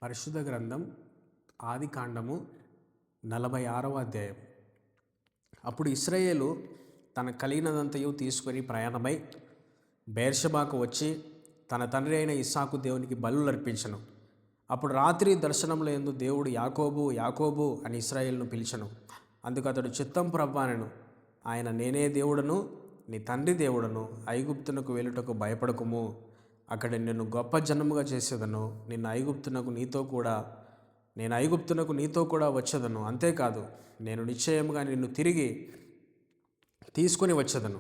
పరిశుద్ధ గ్రంథం ఆదికాండము 46వ అధ్యాయం. అప్పుడు ఇశ్రాయేలు తన కలిగినదంతయు తీసుకొని ప్రయాణమై బెయేర్షెబాకు వచ్చి తన తండ్రి అయిన ఇస్సాకు దేవునికి బలులు అర్పించెను. అప్పుడు రాత్రి దర్శనములో యందు దేవుడు యాకోబు యాకోబు అని ఇశ్రాయేలును పిలిచెను. అందుకు అతడు చిత్తం ప్రభువా అనెను. ఆయన నేనే దేవుడను, నీ తండ్రి దేవుడను. ఐగుప్తునకు వెళ్ళుటకు భయపడకుము, అక్కడ నిన్ను గొప్ప జనముగా చేసేదను. నేను ఐగుప్తునకు నీతో కూడా వచ్చేదను. అంతేకాదు, నేను నిశ్చయముగా నిన్ను తిరిగి తీసుకొని వచ్చేదను.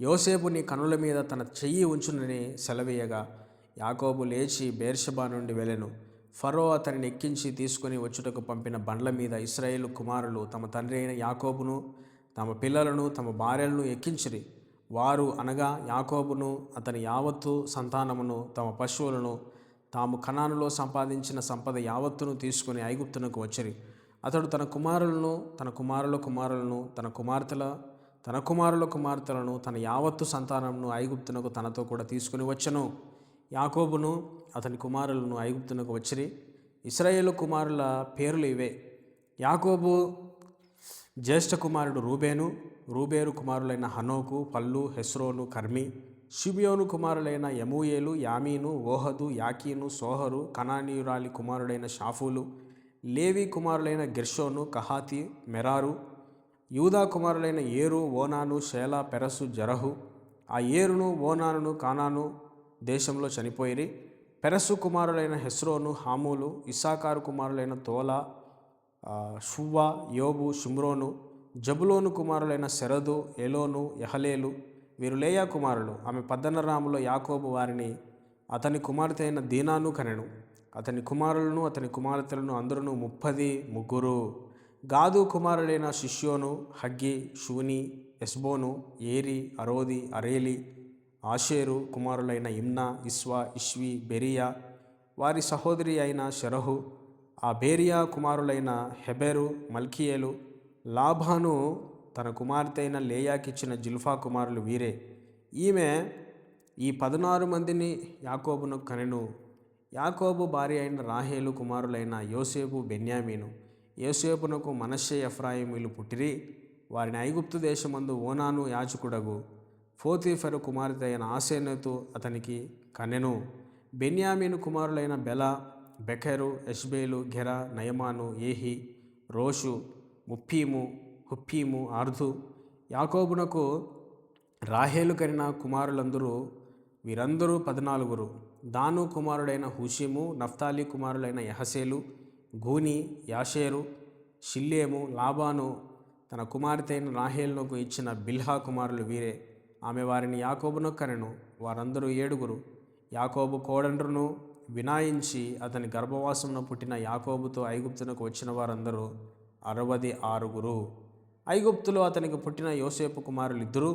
యోసేపు నీ కనుల మీద తన చెయ్యి ఉంచునని సెలవీయగా యాకోబు లేచి బెయేర్షెబా నుండి వెళ్ళెను. ఫరో అతనిని ఎక్కించి తీసుకొని వచ్చుటకు పంపిన బండ్ల మీద ఇశ్రాయేలు కుమారులు తమ తండ్రి అయిన యాకోబును, తమ పిల్లలను, తమ భార్యలను ఎక్కించిరి. వారు అనగా యాకోబును అతని యావత్తు సంతానమును, తమ పశువులను, తాము కనానులో సంపాదించిన సంపద యావత్తును తీసుకుని ఐగుప్తునకు వచ్చిరి. అతడు తన కుమారులను, తన కుమారుల కుమారులను, తన కుమారుల కుమార్తెలను, తన యావత్తు సంతానమును ఐగుప్తునకు తనతో కూడా తీసుకుని వచ్చెను. యాకోబును అతని కుమారులను ఐగుప్తునకు వచ్చిరి. ఇశ్రాయేలు కుమారుల పేర్లు ఇవే. యాకోబు జ్యేష్ఠ కుమారుడు రూబేను కుమారులైన హనోకు, పల్లు, హెస్రోను, కర్మి. షిబియోను కుమారులైన యమూయేలు, యామీను, ఓహదు, యాకీను, సోహరు. కనానీయురాలి కుమారుడైన షాఫూలు. లేవి కుమారులైన గెర్షోను, కహాతి, మెరారు. యూదా కుమారులైన ఏరు, ఓనాను, షేలా, పెరసు, జరహు. ఆ ఏరును, ఓనానును కానాను దేశంలో చనిపోయిరి. పెరసు కుమారులైన హెస్రోను, హామూలు. ఇస్సాకారు కుమారులైన తోలా, షువ్వా, యోబు, షిమ్రోను. జబులోను కుమారులైన సెరదు, ఎలోను, యహలేలు. వీరు లేయా కుమారులు. ఆమె పద్దనరాములో యాకోబు వారిని అతని కుమార్తె అయిన దీనాను కనెను. అతని కుమారులను అతని కుమార్తెలను అందరూ 33. గాదు కుమారులైన షిష్యోను, హగ్గి, షూని, ఎస్బోను, ఏరి, అరోది, అరేలి. ఆషేరు కుమారులైన ఇమ్నా, ఇస్వా, ఇష్వి, బెరియా, వారి సహోదరి అయిన షెరహు. ఆ బేరియా కుమారులైన హెబెరు, మల్కీయేలు. లాబాను తన కుమార్తె అయిన లేయాకిచ్చిన జిల్ఫా కుమారులు వీరే. ఈమె ఈ 16 మందిని యాకోబునకు కనెను. యాకోబు భార్య అయిన రాహేలు కుమారులైన యోసేపు, బెన్యామీను. యోసేపునకు మనష్షే, ఎఫ్రాయిములు పుట్టిరి. వారిని ఐగుప్తు దేశమందు ఓనాను యాజకుడగు పోతీఫెరు కుమార్తె అయిన ఆసెనతు అతనికి కనెను. బెన్యామీను కుమారులైన బెల, బెకెరు, ఎష్బేలు, గెర, నయమాను, ఏహి, రోషు, హుప్పీము, ఆర్దు. యాకోబునకు రాహేలు కనిన కుమారులందరూ వీరందరూ 14. దాను కుమారుడైన హూషిము. నఫ్తాలి కుమారులైన యహసేలు, గూని, యాషేరు, షిల్లేము. లాబాను తన కుమార్తె అయిన రాహేలునకు ఇచ్చిన బిల్హా కుమారులు వీరే. ఆమె వారిని యాకోబునకు కనెను. వారందరూ 7. యాకోబు కోడండ్రును వినాయించి అతని గర్భవాసమున పుట్టిన యాకోబుతో ఐగుప్తునకు వచ్చిన వారందరూ 66. ఐగుప్తులో అతనికి పుట్టిన యోసేపు కుమారులు 2.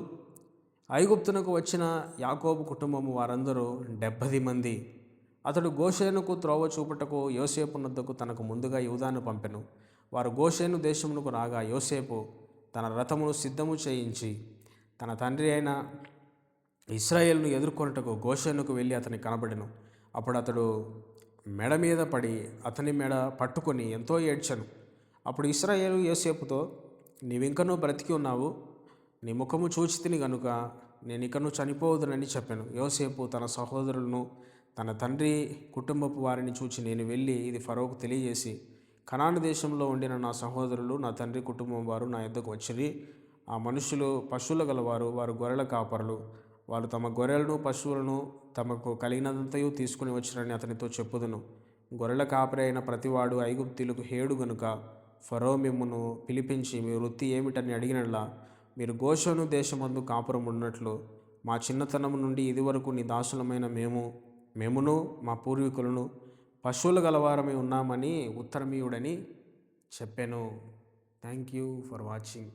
ఐగుప్తునకు వచ్చిన యాకోబు కుటుంబము వారందరూ 70 మంది. అతడు గోషేనుకు త్రోవ చూపుటకు యోసేపు నొద్దకు తనకు ముందుగా యూదాను పంపెను. వారు గోషేను దేశమునకు రాగా యోసేపు తన రథమును సిద్ధము చేయించి తన తండ్రి అయిన ఇశ్రాయేలును ఎదుర్కొనుటకు గోషేనుకు వెళ్ళి అతనికి కనబడెను. అప్పుడు అతడు మెడ మీద పడి అతని మెడ పట్టుకొని ఎంతో ఏడ్చెను. అప్పుడు ఇశ్రాయేలు యోసేపుతో, నీవింకనూ బ్రతికి ఉన్నావు, నీ ముఖము చూచితిని గనుక నేనికను చనిపోవదునని చెప్పాను. యోసేపు తన సహోదరులను, తన తండ్రి కుటుంబపు వారిని చూచి, నేను వెళ్ళి ఇది ఫరోకు తెలియజేసి, కనాను దేశంలో ఉండిన నా సహోదరులు, నా తండ్రి కుటుంబం వారు నా యొద్దకు వచ్చిరి. ఆ మనుషులు పశువుల గలవారు, వారు గొర్రెల కాపరులు. వారు తమ గొర్రెలను, పశువులను తమకు కలిగినదంతయు తీసుకుని వచ్చిరని అతనితో చెప్పుదును. గొర్రెల కాపరి అయిన ప్రతివాడు ఐగుప్తీయులకు హేడు గనుక ఫరో మిమ్మును పిలిపించి, మీ వృత్తి ఏమిటని అడిగినలా మీరు గోషేను దేశమందు కాపురం ఉన్నట్లు మా చిన్నతనము నుండి ఇదివరకు నీ దాసులమైన మేమును మా పూర్వీకులను పశువుల గలవారమై ఉన్నామని ఉత్తరమీయుడని చెప్పాను. Thank you for watching.